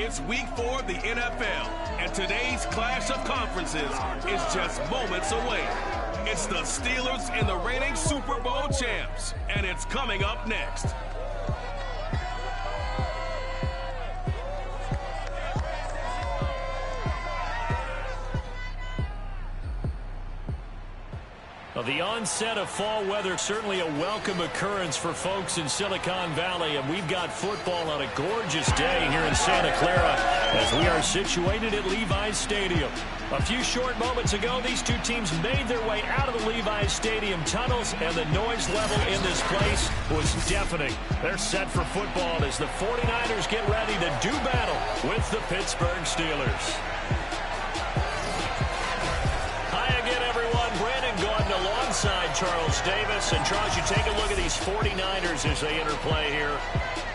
It's Week 4 of the NFL, and today's clash of conferences is just moments away. It's the Steelers and the reigning Super Bowl champs, and it's coming up next. Well, the onset of fall weather, certainly a welcome occurrence for folks in Silicon Valley, and we've got football on a gorgeous day here in Santa Clara as we are situated at Levi's Stadium. A few short moments ago, these two teams made their way out of the Levi's Stadium tunnels, and the noise level in this place was deafening. They're set for football as the 49ers get ready to do battle with the Pittsburgh Steelers. Alongside Charles Davis. And Charles, you take a look at these 49ers as they interplay here.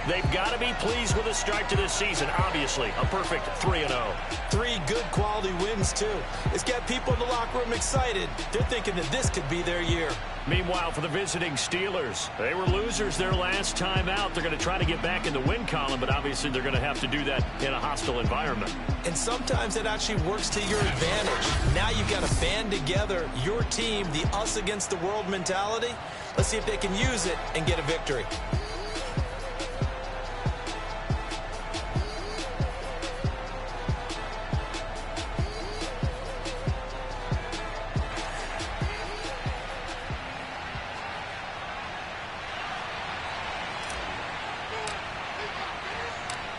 They've got to be pleased with the start to this season. Obviously, a perfect 3-0. 3 good quality wins, too. It's got people in the locker room excited. They're thinking that this could be their year. Meanwhile, for the visiting Steelers, they were losers their last time out. They're going to try to get back in the win column, but obviously they're going to have to do that in a hostile environment. And sometimes it actually works to your advantage. Now you've got to band together your team, the us against the world mentality. Let's see if they can use it and get a victory.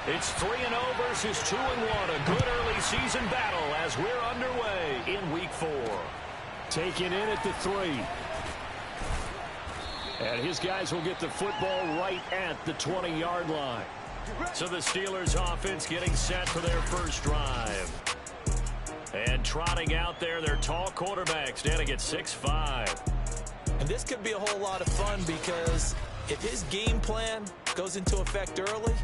It's 3-0 versus 2-1. A good early season battle as we're underway in Week 4. Taken in at the 3. And his guys will get the football right at the 20-yard line. So the Steelers offense getting set for their first drive. And trotting out there, their tall quarterback standing at 6'5". And this could be a whole lot of fun because if his game plan goes into effect early,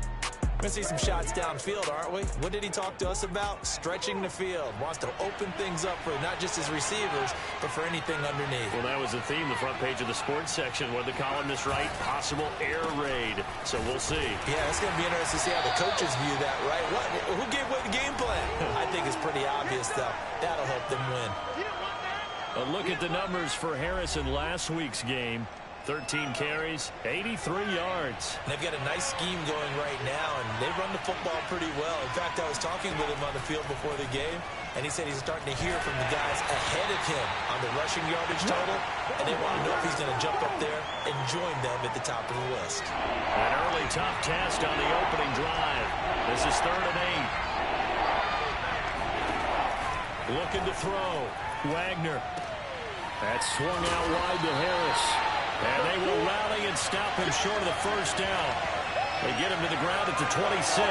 we're going to see some shots downfield, aren't we? What did he talk to us about? Stretching the field. Wants to open things up for not just his receivers, but for anything underneath. Well, that was the theme, the front page of the sports section, where the columnist write possible air raid. So we'll see. Yeah, it's going to be interesting to see how the coaches view that, right? Who gave away the game plan? I think it's pretty obvious, though. That'll help them win. A look at the numbers for Harris in last week's game. 13 carries, 83 yards. They've got a nice scheme going right now, and they run the football pretty well. In fact, I was talking with him on the field before the game, and he said he's starting to hear from the guys ahead of him on the rushing yardage total, and they want to know if he's going to jump up there and join them at the top of the list. An early tough test on the opening drive. This is 3rd and 8. Looking to throw. Wagner. That's swung out wide to Harris. And they will rally and stop him short of the first down. They get him to the ground at the 26.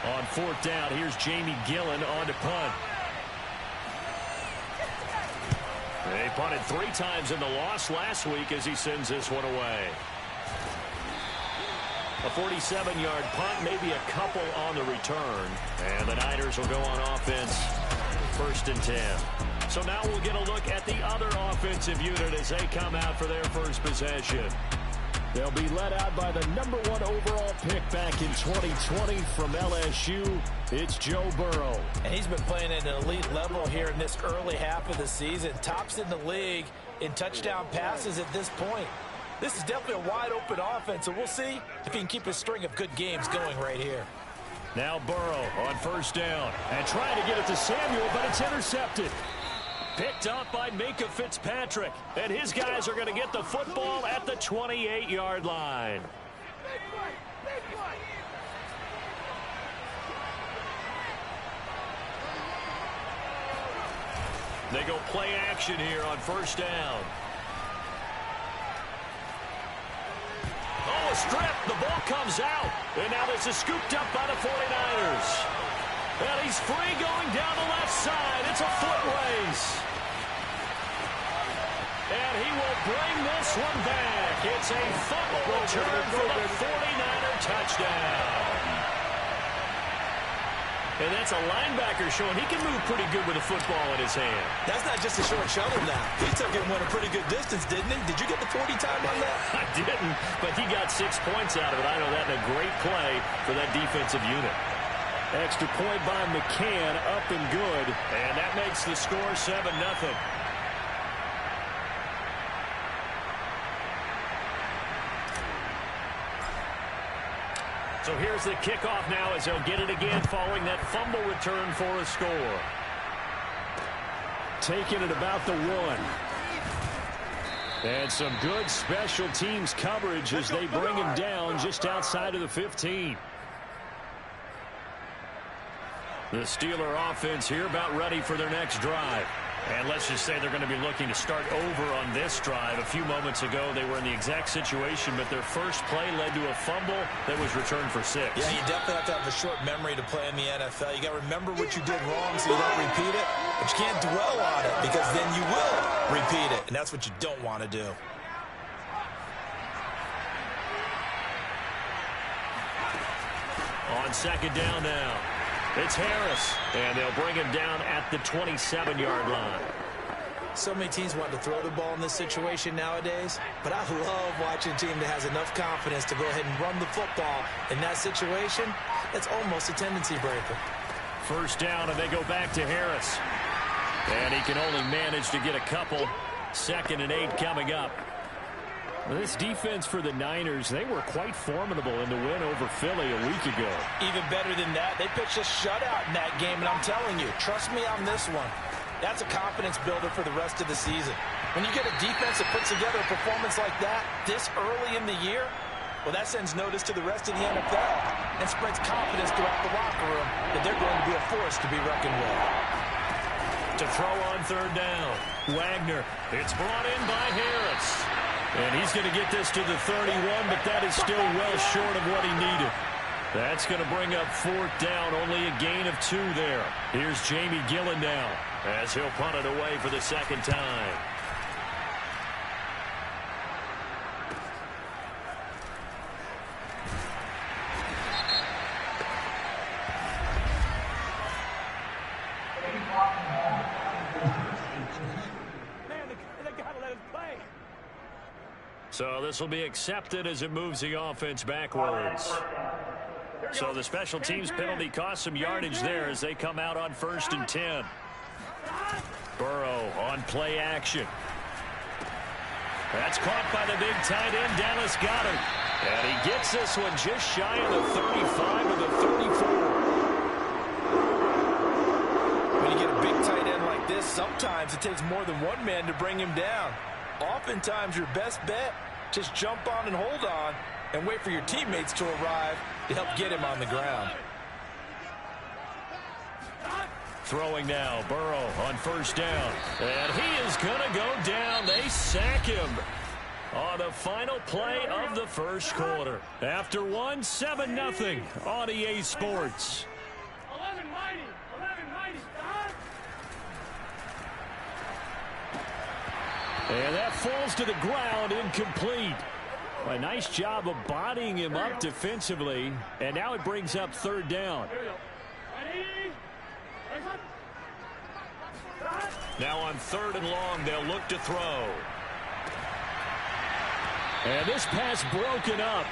On 4th down, here's Jamie Gillen on to punt. They punted 3 times in the loss last week as he sends this one away. A 47-yard punt, maybe a couple on the return. And the Niners will go on offense, 1st and 10. So now we'll get a look at the other offensive unit as they come out for their first possession. They'll be led out by the #1 overall pick back in 2020 from LSU. It's Joe Burrow. And he's been playing at an elite level here in this early half of the season. Tops in the league in touchdown passes at this point. This is definitely a wide-open offense, so we'll see if he can keep a string of good games going right here. Now Burrow on 1st down. And trying to get it to Samuel, but it's intercepted. Picked up by Minka Fitzpatrick. And his guys are going to get the football at the 28-yard line. They go play action here on 1st down. Oh, a strip. The ball comes out. And now this is scooped up by the 49ers. And he's free going down the left side. It's a foot race. And he will bring this one back. It's a fumble return for the 49er touchdown. And that's a linebacker showing he can move pretty good with a football in his hand. That's not just a short shuttle now. He took it and went a pretty good distance, didn't he? Did you get the 40 time on that? I didn't, but he got 6 points out of it. I know that in a great play for that defensive unit. Extra point by McCann, up and good. And that makes the score 7-0. So here's the kickoff now as he'll get it again following that fumble return for a score. Taking it about the 1. And some good special teams coverage as they bring him down just outside of the 15. The Steeler offense here about ready for their next drive. And let's just say they're going to be looking to start over on this drive. A few moments ago, they were in the exact situation, but their first play led to a fumble that was returned for 6. Yeah, you definitely have to have a short memory to play in the NFL. You got to remember what you did wrong so you don't repeat it, but you can't dwell on it because then you will repeat it, and that's what you don't want to do. On second down now. It's Harris, and they'll bring him down at the 27-yard line. So many teams want to throw the ball in this situation nowadays, but I love watching a team that has enough confidence to go ahead and run the football in that situation. That's almost a tendency breaker. First down, and they go back to Harris. And he can only manage to get a couple. 2nd and 8 coming up. This defense for the Niners, they were quite formidable in the win over Philly a week ago. Even better than that, they pitched a shutout in that game, and I'm telling you, trust me on this one. That's a confidence builder for the rest of the season. When you get a defense that puts together a performance like that this early in the year, well, that sends notice to the rest of the NFL and spreads confidence throughout the locker room that they're going to be a force to be reckoned with. To throw on third down, Wagner. It's brought in by Harris. And he's going to get this to the 31, but that is still well short of what he needed. That's going to bring up 4th down, only a gain of 2 there. Here's Jamie Gillen now as he'll punt it away for the 2nd time. So this will be accepted as it moves the offense backwards. So the special teams penalty cost some yardage there as they come out on 1st and 10. Burrow on play action. That's caught by the big tight end, Dallas Goedert. And he gets this one just shy of the 35 or the 34. When you get a big tight end like this, sometimes it takes more than one man to bring him down. Oftentimes your best bet, just jump on and hold on and wait for your teammates to arrive to help get him on the ground. Throwing now, Burrow on 1st down. And he is going to go down. They sack him on the final play of the first quarter. After 7-0 on EA Sports. And that falls to the ground, incomplete. A nice job of bodying him up defensively. And now it brings up 3rd down. Now on 3rd and long, they'll look to throw. And this pass broken up.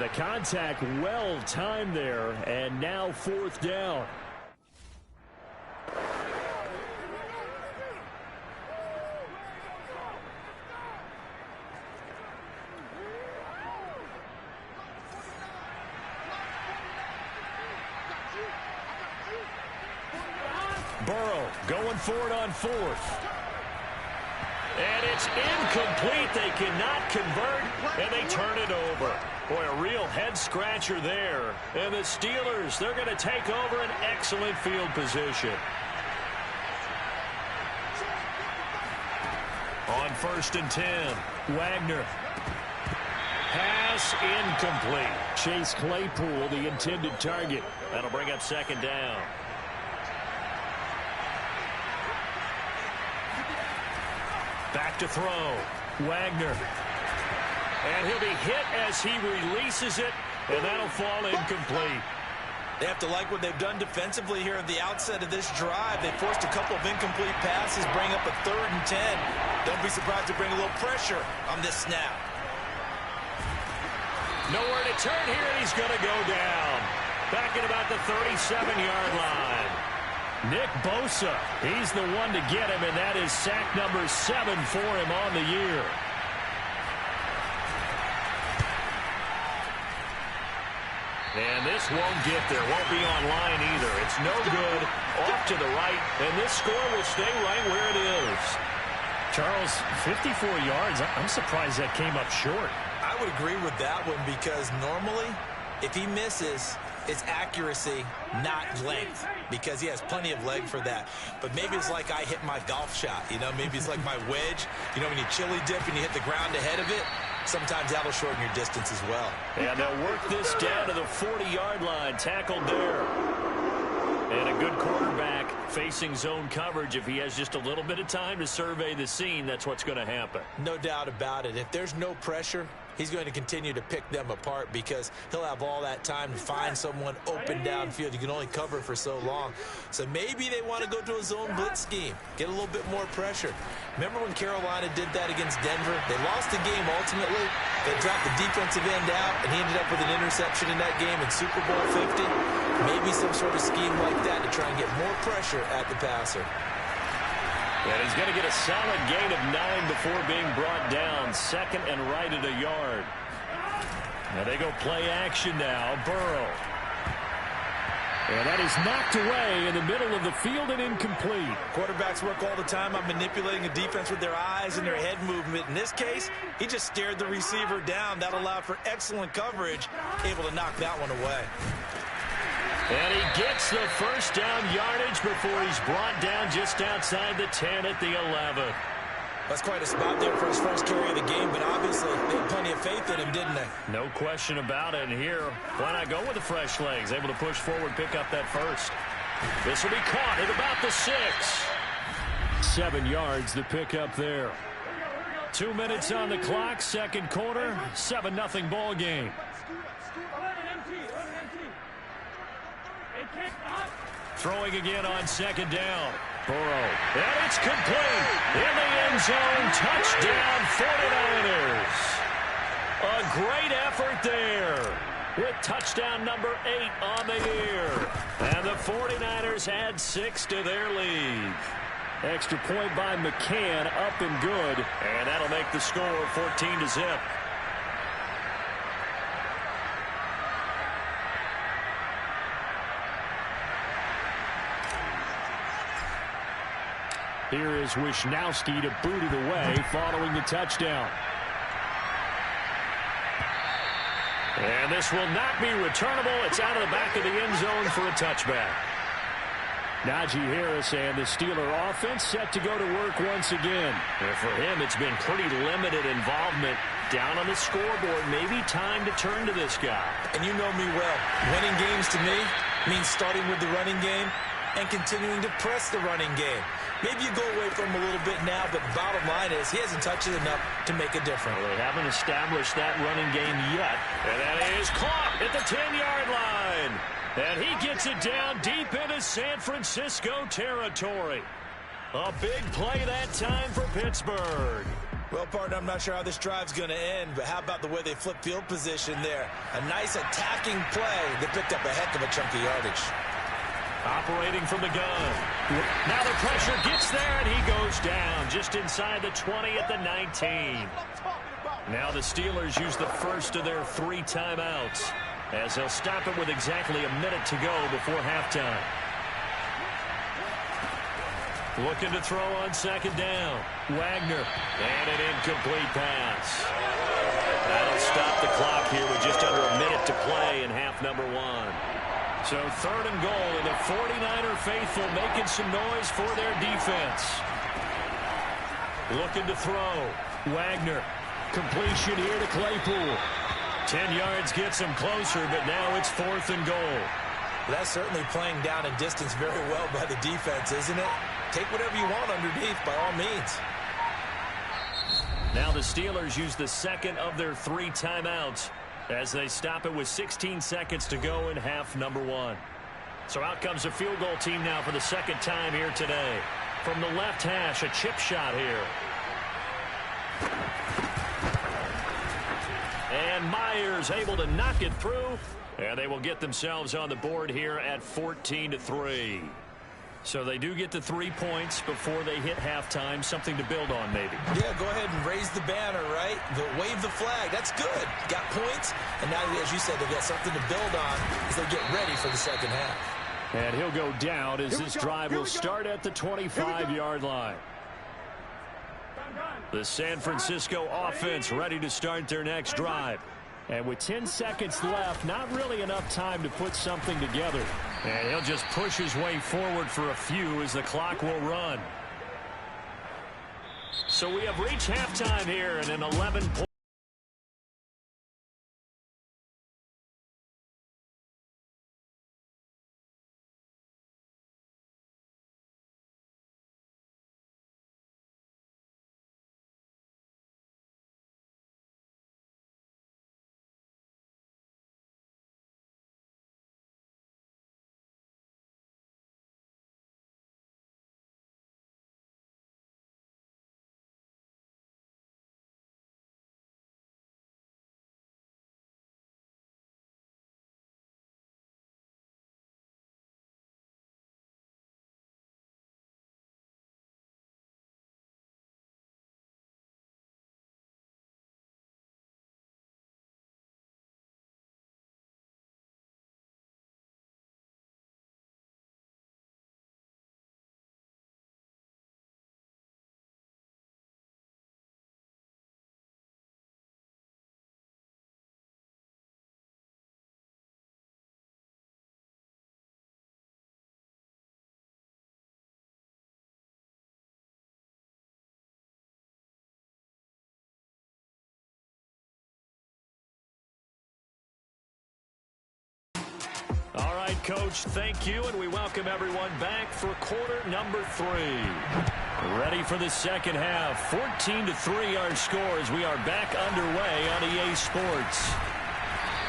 The contact well timed there. And now 4th down. Burrow going for it on 4th. And it's incomplete. They cannot convert, and they turn it over. Boy, a real head-scratcher there. And the Steelers, they're going to take over an excellent field position. On 1st and 10, Wagner. Pass incomplete. Chase Claypool, the intended target. That'll bring up 2nd down. Back to throw. Wagner. And he'll be hit as he releases it, and that'll fall incomplete. They have to like what they've done defensively here at the outset of this drive. They forced a couple of incomplete passes, bring up a 3rd and 10. Don't be surprised to bring a little pressure on this snap. Nowhere to turn here, and he's going to go down. Back at about the 37-yard line. Nick Bosa, he's the one to get him, and that is sack number 7 for him on the year. And this won't get there, won't be online either. It's no good, off to the right, and this score will stay right where it is. Charles, 54 yards, I'm surprised that came up short. I would agree with that one because normally, if he misses, it's accuracy, not length, because he has plenty of leg for that. But maybe it's like I hit my golf shot, you know, maybe it's like my wedge. You know, when you chili dip and you hit the ground ahead of it, sometimes that'll shorten your distance as well. And they'll work this down to the 40-yard line, tackled there. And a good quarterback facing zone coverage. If he has just a little bit of time to survey the scene, that's what's going to happen. No doubt about it. If there's no pressure, he's going to continue to pick them apart because he'll have all that time to find someone open downfield. You can only cover for so long. So maybe they want to go to a zone blitz scheme, get a little bit more pressure. Remember when Carolina did that against Denver? They lost the game ultimately. They dropped the defensive end out, and he ended up with an interception in that game in Super Bowl 50. Maybe some sort of scheme like that to try and get more pressure at the passer. And he's going to get a solid gain of 9 before being brought down. 2nd and right at a yard. Now they go play action now. Burrow. And that is knocked away in the middle of the field and incomplete. Quarterbacks work all the time on manipulating a defense with their eyes and their head movement. In this case, he just stared the receiver down. That allowed for excellent coverage, able to knock that one away. And he gets the first down yardage before he's brought down just outside the 10 at the 11. That's quite a spot there for his first carry of the game, but obviously they had plenty of faith in him, didn't they? No question about it. And here, why not go with the fresh legs? Able to push forward, pick up that first. This will be caught at about the 6. 7 yards the pick up there. 2 minutes on the clock, second quarter, 7-0 ball game. Throwing again on second down. Burrow. And it's complete. In the end zone. Touchdown 49ers. A great effort there. With touchdown number 8 on the year. And the 49ers add 6 to their lead. Extra point by McCann, up and good. And that'll make the score 14-0. Here is Wishnowski to boot it away following the touchdown. And this will not be returnable. It's out of the back of the end zone for a touchback. Najee Harris and the Steeler offense set to go to work once again. And for him, it's been pretty limited involvement down on the scoreboard. Maybe time to turn to this guy. And you know me well. Winning games to me means starting with the running game and continuing to press the running game. Maybe you go away from him a little bit now, but bottom line is he hasn't touched it enough to make a difference. Well, they haven't established that running game yet. And that is caught at the 10-yard line. And he gets it down deep into San Francisco territory. A big play that time for Pittsburgh. Well, partner, I'm not sure how this drive's going to end, but how about the way they flip field position there? A nice attacking play that picked up a heck of a chunk of yardage. Operating from the gun. Now the pressure gets there, and he goes down just inside the 20 at the 19. Now the Steelers use the first of their 3 timeouts as they'll stop it with exactly a minute to go before halftime. Looking to throw on second down. Wagner. And an incomplete pass. That'll stop the clock here with just under a minute to play in half number 1. So 3rd and goal, and the 49er faithful making some noise for their defense. Looking to throw. Wagner. Completion here to Claypool. 10 yards gets him closer, but now it's 4th and goal. That's certainly playing down in distance very well by the defense, isn't it? Take whatever you want underneath, by all means. Now the Steelers use the second of their 3 timeouts as they stop it with 16 seconds to go in half number one. So out comes a field goal team now for the second time here today. From the left hash, a chip shot here. And Myers able to knock it through. And they will get themselves on the board here at 14-3. So they do get the 3 points before they hit halftime. Something to build on, maybe. Yeah, go ahead and raise the banner, right? Wave the flag. That's good. Got points. And now, as you said, they got something to build on as they get ready for the second half. And he'll go down as this drive will start at the 25-yard line. The San Francisco offense ready to start their next drive. And with 10 seconds left, not really enough time to put something together. And he'll just push his way forward for a few as the clock will run. So we have reached halftime here in an 11-point. All right, Coach, thank you, and we welcome everyone back for quarter number 3. Ready for the second half. 14-3 our score as we are back underway on EA Sports.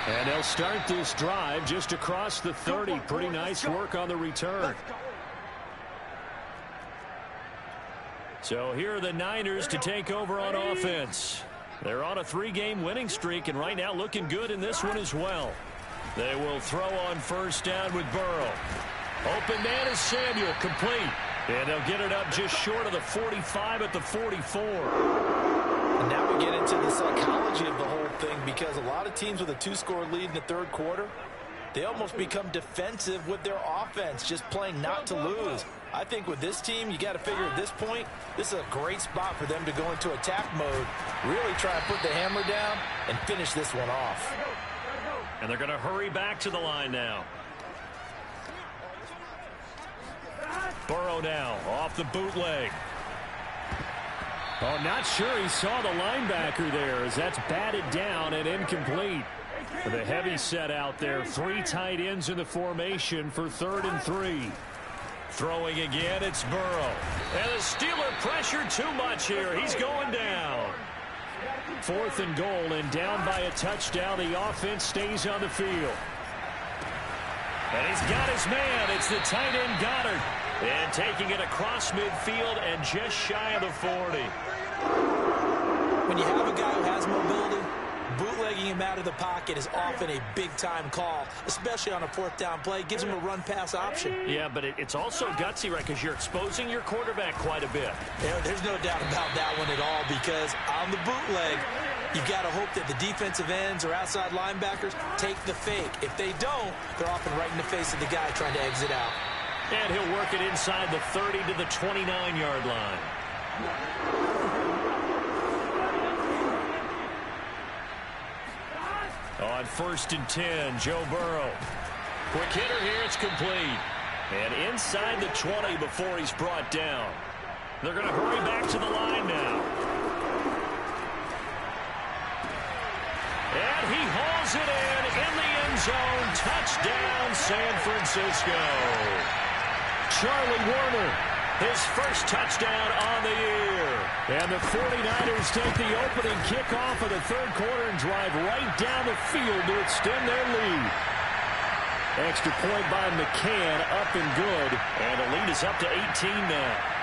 And they'll start this drive just across the 30. Pretty nice work on the return. So here are the Niners to take over on offense. They're on a 3-game winning streak, and right now looking good in this one as well. They will throw on first down with Burrow. Open man is Samuel, complete. And they'll get it up just short of the 45 at the 44. And now we get into the psychology of the whole thing, because a lot of teams with a 2-score lead in the third quarter, they almost become defensive with their offense, just playing not to lose. I think with this team, you got to figure at this point, this is a great spot for them to go into attack mode, really try and put the hammer down and finish this one off. And they're going to hurry back to the line now. Burrow now off the bootleg. Oh, not sure he saw the linebacker there as that's batted down and incomplete. The heavy set out there. 3 tight ends in the formation for 3rd and 3. Throwing again, it's Burrow. And the Steeler pressure too much here. He's going down. 4th and goal, and down by a touchdown. The offense stays on the field. And he's got his man. It's the tight end Goddard. And taking it across midfield and just shy of the 40. When you have a guy who has mobility, bootlegging him out of the pocket is often a big-time call, especially on a 4th down play. Gives him a run-pass option. Yeah, but it's also gutsy, right, because you're exposing your quarterback quite a bit. Yeah, there's no doubt about that one at all, because on the bootleg, you've got to hope that the defensive ends or outside linebackers take the fake. If they don't, they're often right in the face of the guy trying to exit out. And he'll work it inside the 30 to the 29-yard line. On 1st and 10, Joe Burrow. Quick hitter here, it's complete. And inside the 20 before he's brought down. They're going to hurry back to the line now. And he hauls it in the end zone. Touchdown, San Francisco. Charlie Warner His first touchdown on the year. And the 49ers take the opening kickoff of the third quarter and drive right down the field to extend their lead. Extra point by McCann, up and good. And the lead is up to 18 now.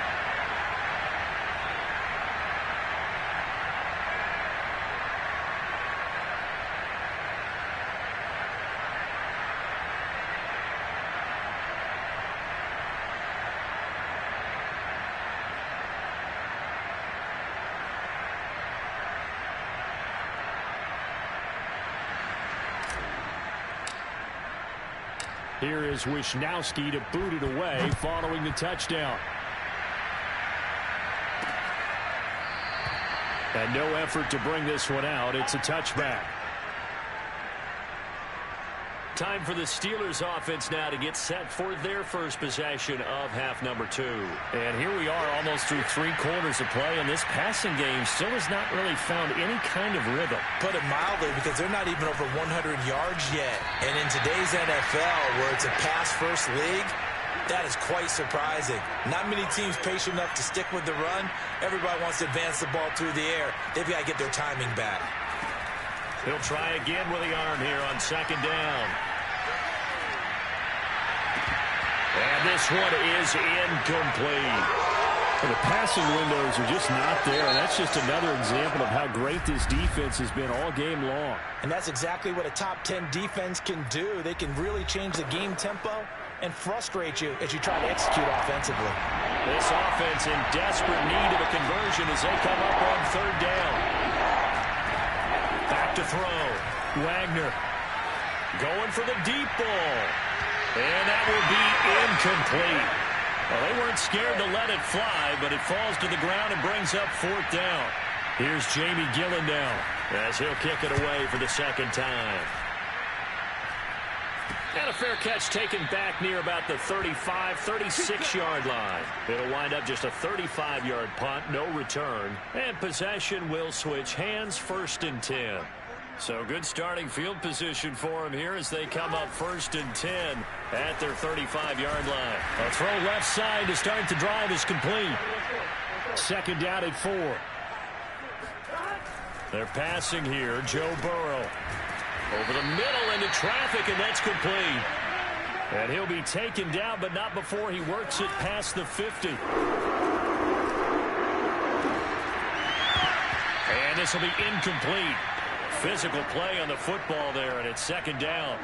Here is Wisnowski to boot it away following the touchdown. And no effort to bring this one out. It's a touchback. Time for the Steelers offense now to get set for their first possession of half number 2. And here we are almost through 3 quarters of play, and this passing game still has not really found any kind of rhythm. Put it mildly, because they're not even over 100 yards yet. And in today's NFL, where it's a pass-first league, that is quite surprising. Not many teams patient enough to stick with the run. Everybody wants to advance the ball through the air. They've got to get their timing back. He'll try again with the arm here on second down. And this one is incomplete. Well, the passing windows are just not there, and that's just another example of how great this defense has been all game long. And that's exactly what a top 10 defense can do. They can really change the game tempo and frustrate you as you try to execute offensively. This offense in desperate need of a conversion as they come up on third down. Back to throw. Wagner going for the deep ball. And that will be incomplete. Well, they weren't scared to let it fly, but it falls to the ground and brings up fourth down. Here's Jamie Gillen now as he'll kick it away for the second time. And a fair catch taken back near about the 35, 36-yard line. It'll wind up just a 35-yard punt, no return. And possession will switch hands, 1st and 10. So good starting field position for them here as they come up 1st and 10 at their 35-yard line. A throw left side to start the drive is complete. Second down at 4. They're passing here. Joe Burrow over the middle into traffic, and that's complete. And he'll be taken down, but not before he works it past the 50. And this will be incomplete. Physical play on the football there, and it's second down.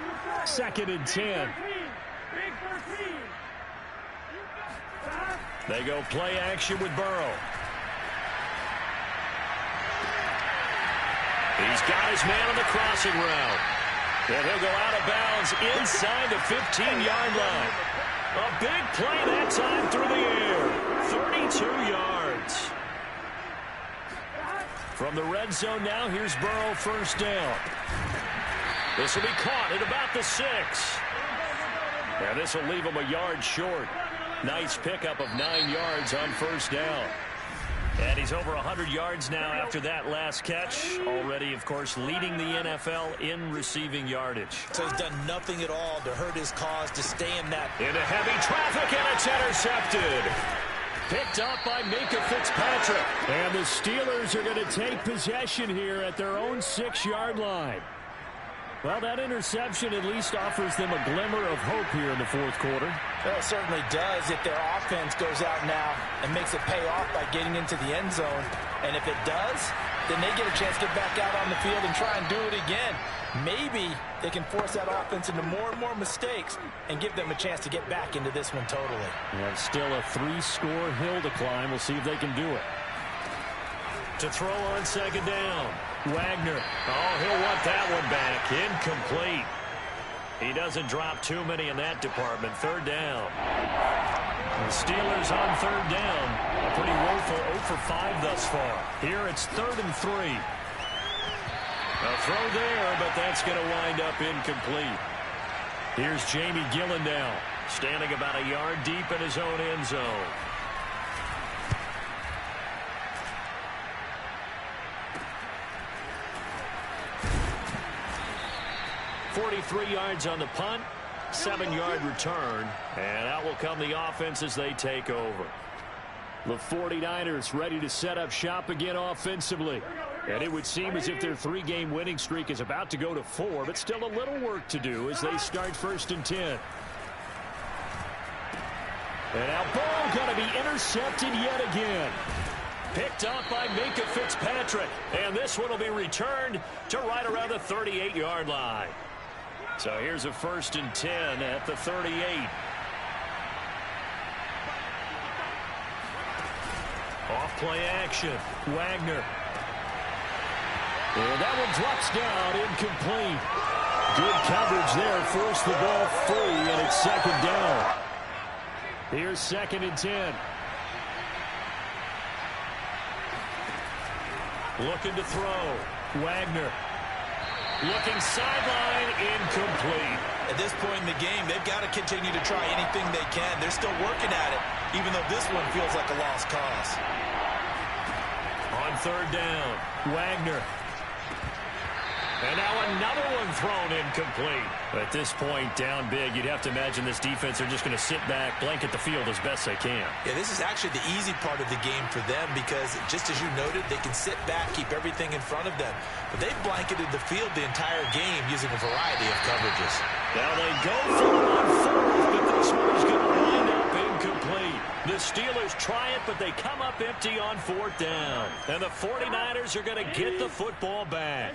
2nd and 10. They go play action with Burrow. He's got his man on the crossing route. And he'll go out of bounds inside the 15-yard line. A big play that time through the air. 32 yards. From the red zone now, here's Burrow, first down. This will be caught at about the 6. And this will leave him a yard short. Nice pickup of 9 yards on first down. And he's over 100 yards now after that last catch. Already, of course, leading the NFL in receiving yardage. So he's done nothing at all to hurt his cause, to stay in that. Into heavy traffic, and it's intercepted. Picked up by Minka Fitzpatrick. And the Steelers are going to take possession here at their own 6-yard line. Well, that interception at least offers them a glimmer of hope here in the fourth quarter. Well, it certainly does if their offense goes out now and makes it pay off by getting into the end zone. And if it does, then they get a chance to get back out on the field and try and do it again. Maybe they can force that offense into more and more mistakes and give them a chance to get back into this one totally. And still a 3-score hill to climb. We'll see if they can do it. To throw on second down. Wagner. Oh, he'll want that one back. Incomplete. He doesn't drop too many in that department. Third down. The Steelers on third down. A pretty woeful 0 for 5 thus far. Here it's 3rd and 3. A throw there, but that's going to wind up incomplete. Here's Jamie Gillen now, standing about a yard deep in his own end zone. 43 yards on the punt, 7-yard return, and out will come the offense as they take over. The 49ers ready to set up shop again offensively. And it would seem as if their 3-game winning streak is about to go to 4, but still a little work to do as they start 1st and 10. And now ball going to be intercepted yet again. Picked up by Minkah Fitzpatrick. And this one will be returned to right around the 38-yard line. So here's a 1st and 10 at the 38. Off-play action. Wagner. And that one drops down, incomplete. Good coverage there. Forced the ball free, and it's 2nd down. Here's 2nd and 10. Looking to throw. Wagner. Looking sideline, incomplete. At this point in the game, they've got to continue to try anything they can. They're still working at it, even though this one feels like a lost cause. On 3rd down, Wagner. And now another one thrown incomplete. At this point, down big, you'd have to imagine this defense are just going to sit back, blanket the field as best they can. Yeah, this is actually the easy part of the game for them because, just as you noted, they can sit back, keep everything in front of them. But they've blanketed the field the entire game using a variety of coverages. Now they go for it on 4th, but this one is going to wind up incomplete. The Steelers try it, but they come up empty on 4th down. And the 49ers are going to get the football back.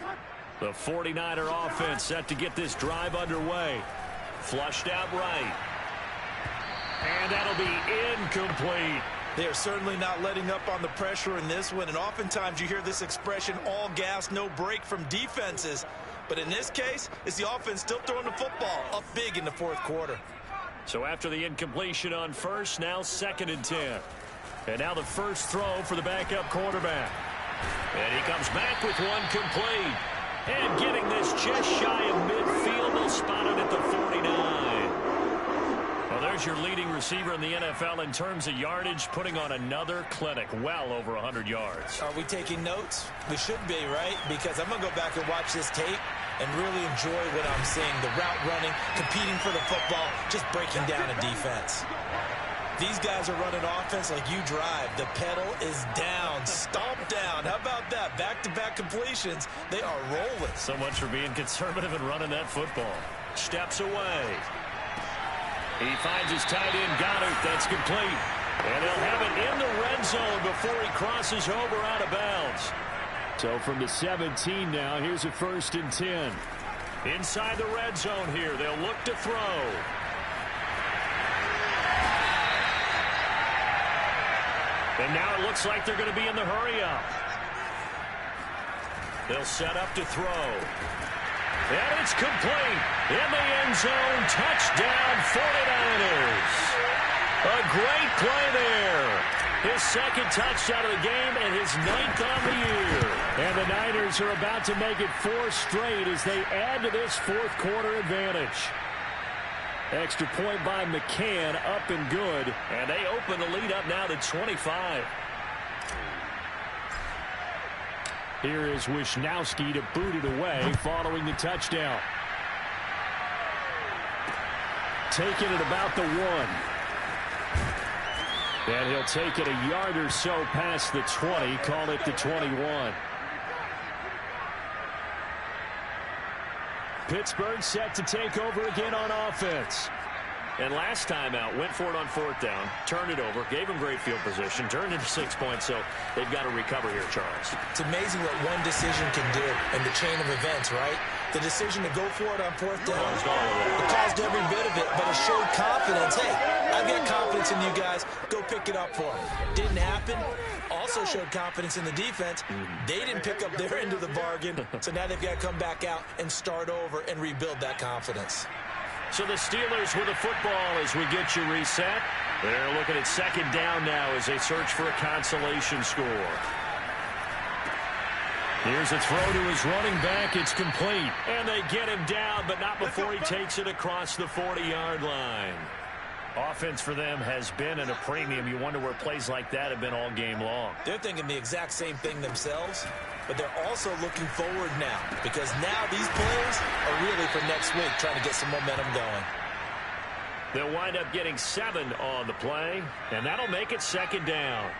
The 49er offense set to get this drive underway. Flushed out right. And that'll be incomplete. They are certainly not letting up on the pressure in this one. And oftentimes you hear this expression, all gas, no break from defenses. But in this case, it's the offense still throwing the football up big in the 4th quarter. So after the incompletion on 1st, now 2nd and 10. And now the first throw for the backup quarterback. And he comes back with one complete. And getting this just shy of midfield, they'll spot it at the 49. Well, there's your leading receiver in the NFL in terms of yardage, putting on another clinic, well over 100 yards. Are we taking notes? We should be, right? Because I'm going to go back and watch this tape and really enjoy what I'm seeing. The route running, competing for the football, just breaking down a defense. These guys are running offense like you drive. The pedal is down, stomped down. How about that? Back-to-back completions. They are rolling. So much for being conservative and running that football. Steps away. He finds his tight end, Goddard. That's complete. And he'll have it in the red zone before he crosses over out of bounds. So from the 17 now, here's a 1st and 10. Inside the red zone here, they'll look to throw. And now it looks like they're going to be in the hurry-up. They'll set up to throw. And it's complete. In the end zone, touchdown 49ers. A great play there. His 2nd touchdown of the game and his 9th on the year. And the Niners are about to make it 4 straight as they add to this 4th quarter advantage. Extra point by McCann, up and good. And they open the lead up now to 25. Here is Wisnowski to boot it away following the touchdown. Taking it about the 1. And he'll take it a yard or so past the 20, call it the 21. Pittsburgh set to take over again on offense. And last time out, went for it on 4th down, turned it over, gave him great field position, turned into 6 points, so they've got to recover here, Charles. It's amazing what one decision can do in the chain of events, right? The decision to go for it on 4th down, it caused every bit of it, but it showed confidence. Hey, I've got confidence in you guys. Go pick it up for them. Didn't happen. Also showed confidence in the defense. They didn't pick up their end of the bargain, so now they've got to come back out and start over and rebuild that confidence. So the Steelers with the football as we get you reset. They're looking at 2nd down now as they search for a consolation score. Here's a throw to his running back. It's complete. And they get him down, but not before he takes it across the 40-yard line. Offense for them has been at a premium. You wonder where plays like that have been all game long. They're thinking the exact same thing themselves, but they're also looking forward now because now these plays are really for next week, trying to get some momentum going. They'll wind up getting 7 on the play, and that'll make it 2nd down.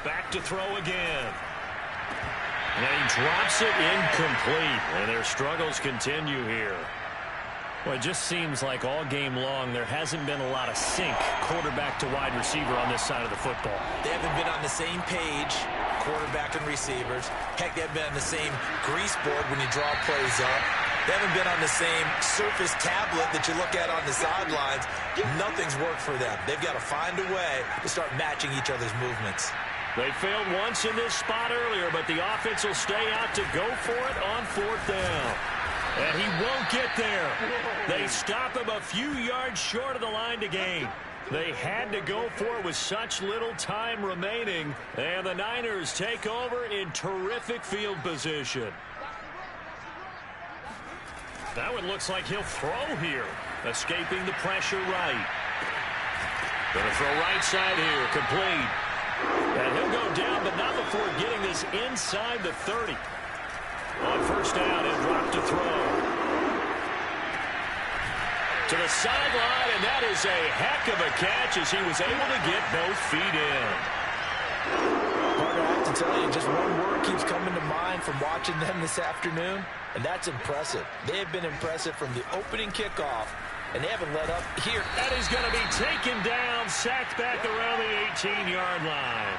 Back to throw again. And he drops it incomplete, and their struggles continue here. Well, it just seems like all game long there hasn't been a lot of sync quarterback to wide receiver on this side of the football. They haven't been on the same page, quarterback and receivers. Heck, they haven't been on the same grease board when you draw plays up. They haven't been on the same surface tablet that you look at on the sidelines. Nothing's worked for them. They've got to find a way to start matching each other's movements. They failed once in this spot earlier, but the offense will stay out to go for it on 4th down. And he won't get there. They stop him a few yards short of the line to gain. They had to go for it with such little time remaining, and the Niners take over in terrific field position. That one looks like he'll throw here, escaping the pressure right. Going to throw right side here, complete. And he'll go down, but not before getting this inside the 30. On 1st down, he'll drop to throw. To the sideline, and that is a heck of a catch as he was able to get both feet in. Partner, I have to tell you, just one word keeps coming to mind from watching them this afternoon, and that's impressive. They have been impressive from the opening kickoff, and they haven't let up here. And he's going to be taken down, sacked back around the 18-yard line.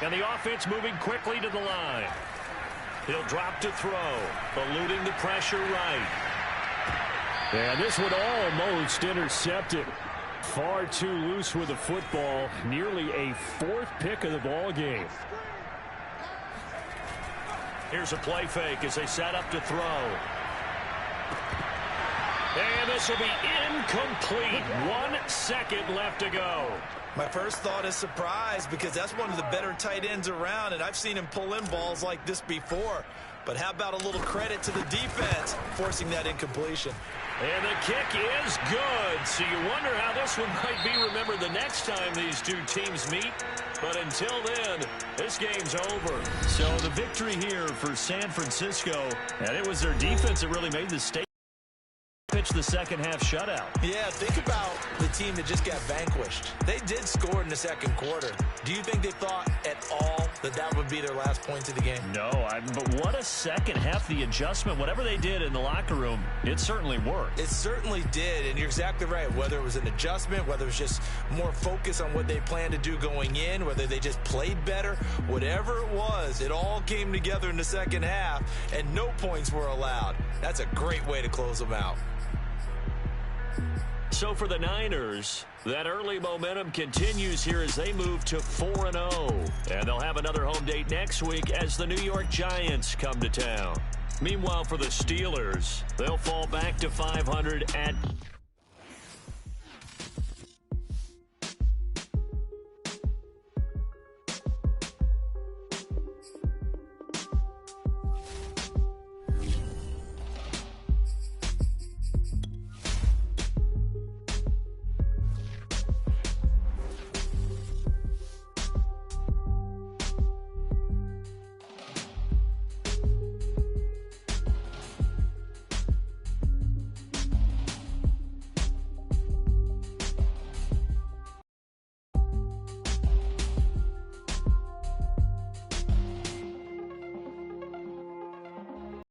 And the offense moving quickly to the line. He'll drop to throw, eluding the pressure right. And this one almost intercepted. Far too loose with the football. Nearly a 4th pick of the ball game. Here's a play fake as they set up to throw. And this will be incomplete. 1 second left to go. My first thought is surprise because that's one of the better tight ends around, and I've seen him pull in balls like this before. But how about a little credit to the defense forcing that incompletion? And the kick is good. So you wonder how this one might be remembered the next time these two teams meet. But until then, this game's over. So the victory here for San Francisco, and it was their defense that really made the statement. Pitch the second half shutout. Yeah, think about the team that just got vanquished. They did score in the second quarter. Do you think they thought at all that that would be their last points of the game? No, but what a second half. The adjustment, whatever they did in the locker room, it certainly worked. It certainly did, and you're exactly right. Whether it was an adjustment, whether it was just more focus on what they planned to do going in, whether they just played better, whatever it was, it all came together in the second half, and no points were allowed. That's a great way to close them out. So for the Niners, that early momentum continues here as they move to 4-0. And they'll have another home date next week as the New York Giants come to town. Meanwhile, for the Steelers, they'll fall back to 500 at